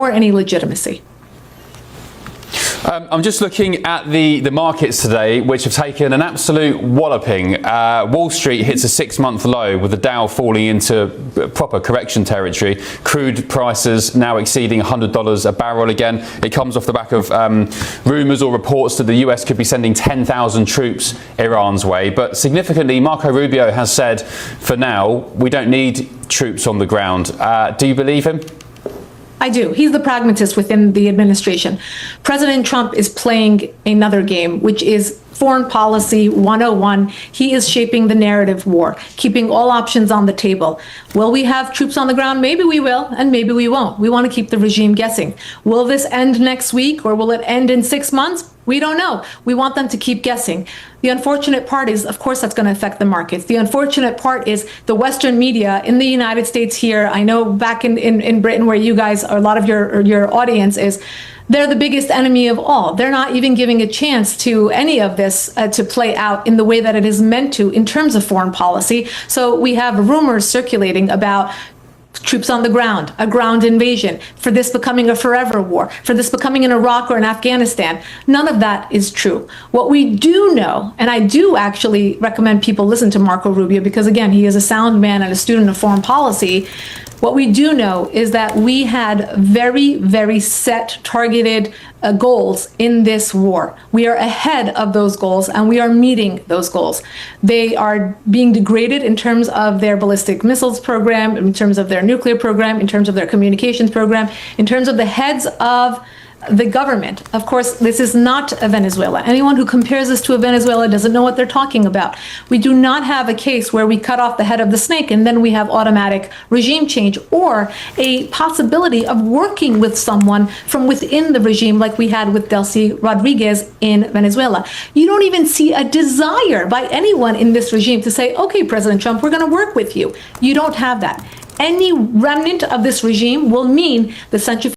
or any legitimacy. I'm just looking at the markets today, which have taken an absolute walloping. Wall Street hits a 6-month low with the Dow falling into proper correction territory. Crude prices now exceeding $100 a barrel again. It comes off the back of rumours or reports that the US could be sending 10,000 troops Iran's way. But significantly, Marco Rubio has said, for now, we don't need troops on the ground. Do you believe him? I do. He's the pragmatist within the administration. President Trump is playing another game, which is foreign policy 101. He is shaping the narrative war, keeping all options on the table. Will we have troops on the ground? Maybe we will, and maybe we won't. We want to keep the regime guessing. Will this end next week, or will it end in 6 months? We don't know. We want them to keep guessing. The unfortunate part is, of course, that's going to affect the markets. The unfortunate part is the Western media in the United States here. I know back in Britain, where you guys, or a lot of your audience is, they're the biggest enemy of all. They're not even giving a chance to any of this to play out in the way that it is meant to in terms of foreign policy. So we have rumors circulating about troops on the ground, a ground invasion, for this becoming a forever war, for this becoming in Iraq or in Afghanistan. None of that is true. What we do know, and I do actually recommend people listen to Marco Rubio, because again, he is a sound man and a student of foreign policy. What we do know is that we had very, very set, targeted goals in this war. We are ahead of those goals, and we are meeting those goals. They are being degraded in terms of their ballistic missiles program, in terms of their nuclear program, in terms of their communications program, in terms of the heads of the government. Of course, this is not a Venezuela. Anyone who compares this to a Venezuela doesn't know what they're talking about. We do not have a case where we cut off the head of the snake and then we have automatic regime change, or a possibility of working with someone from within the regime like we had with Delcy Rodriguez in Venezuela. You don't even see a desire by anyone in this regime to say, okay, President Trump, we're going to work with you. You don't have that. Any remnant of this regime will mean the centrifugal